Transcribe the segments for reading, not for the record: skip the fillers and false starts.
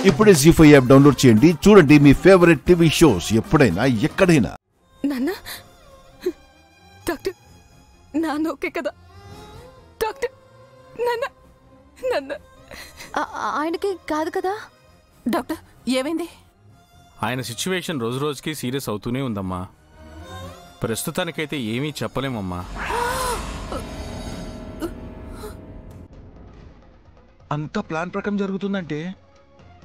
ఇప్పుడే జీ5 app download చేయండి. చూడండి మీ ఫేవరెట్ టీవీ షోస్ ఎప్పుడైనా ఎక్కడైనా. నాన్న, డాక్టర్ నాన్న ఓకే కదా? డాక్టర్ నాన్న నాన్న ఆయనకి కాదు కదా? డాక్టర్ ఏమైంది? ఆయన సిచ్యువేషన్ రోజు రోజుకి సీరియస్ అవుతూనే ఉందమ్మా. ప్రస్తుతానికైతే ఏమీ చెప్పలేమమ్మా. అంత ప్లాన్ ప్రకారం జరుగుతుందంటే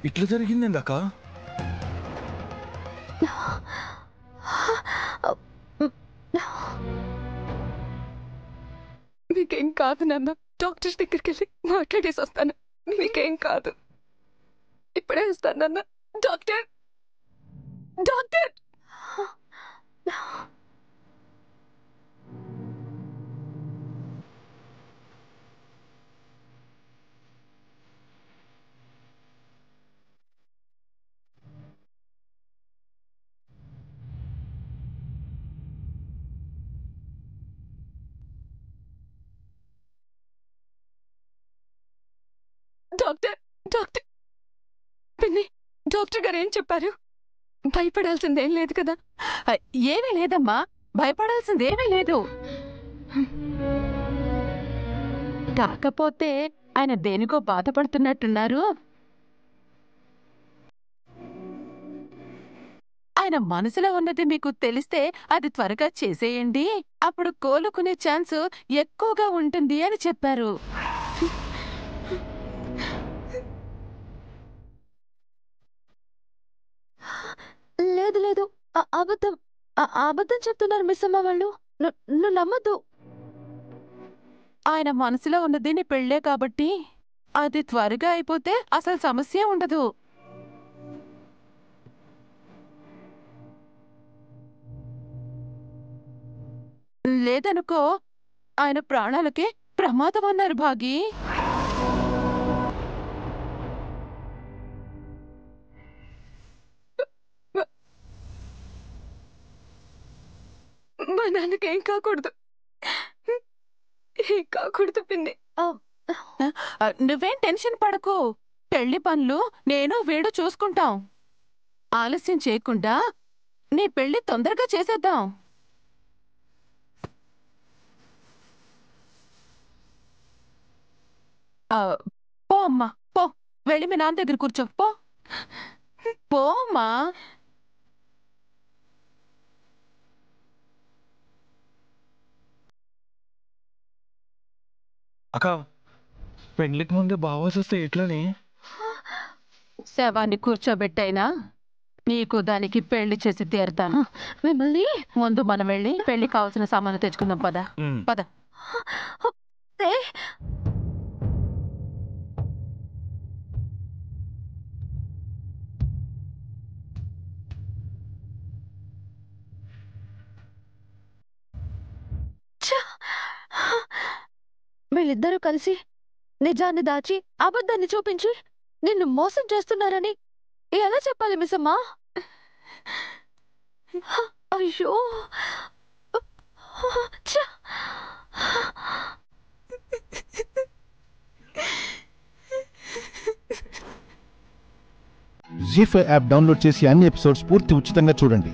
ఇట్లా జరిగింది ఎందాక? మీకేం కాదు నాన్న. డాక్టర్ దగ్గరికి వెళ్ళి మాట్లాడేసి వస్తాను. మీకేం కాదు. ఇప్పుడే వస్తాను నాన్న. డాక్టర్ డాక్టర్ డాక్టర్ డాక్టర్ పిన్ని, డాక్టర్ గారు ఏం చెప్పారు? భయపడాల్సిందేం లేదు కదా? ఏమీ లేదమ్మా, భయపడాల్సిందేమీ లేదు. కాకపోతే ఆయన దేనికో బాధపడుతున్నట్టున్నారు. ఆయన మనసులో ఉన్నది మీకు తెలిస్తే అది త్వరగా చేసేయండి, అప్పుడు కోలుకునే ఛాన్స్ ఎక్కువగా ఉంటుంది అని చెప్పారు. లేదు లేదు, అబద్ధం అబద్ధం చెప్తున్నారు మిస్ అమ్మ వాళ్ళు. నువ్వు నమ్మద్దు. ఆయన మనసులో ఉన్నది నీ పెళ్ళే కాబట్టి అది త్వరగా అయిపోతే అసలు సమస్య ఉండదు. లేదనుకో ఆయన ప్రాణాలకి ప్రమాదం అన్నారు భాగి. మా నాన్నకి ఏం కాకూడదు. ఏం కాకూడదు పిన్ని. నువ్వేం టెన్షన్ పడకు. పెళ్లి పనులు నేను వీడు చూసుకుంటాం. ఆలస్యం చేయకుండా నీ పెళ్లి తొందరగా చేసేద్దాం. పో అమ్మా, పో. వెళ్ళి మీ నాన్న దగ్గర కూర్చో. పో అమ్మా. అక్క, పెళ్లికి ముందే బావాస్ వస్తే ఎట్లని? శవాన్ని కూర్చోబెట్టైనా నీకు దానికి పెళ్లి చేసి తీరుతాను. మిమ్మల్ని ముందు మనం వెళ్ళి పెళ్లి కావాల్సిన సామాన్లు తెచ్చుకుందాం. పద పద. వీళ్ళిద్దరూ కలిసి నిజాన్ని దాచి అబద్ధాన్ని చూపించి నిన్ను మోసం చేస్తున్నారని ఎలా చెప్పాలి మిస్ అమ్మా? అయ్యో, జీ5 యాప్ డౌన్లోడ్ చేసి అన్ని ఎపిసోడ్స్ పూర్తి ఉచితంగా చూడండి.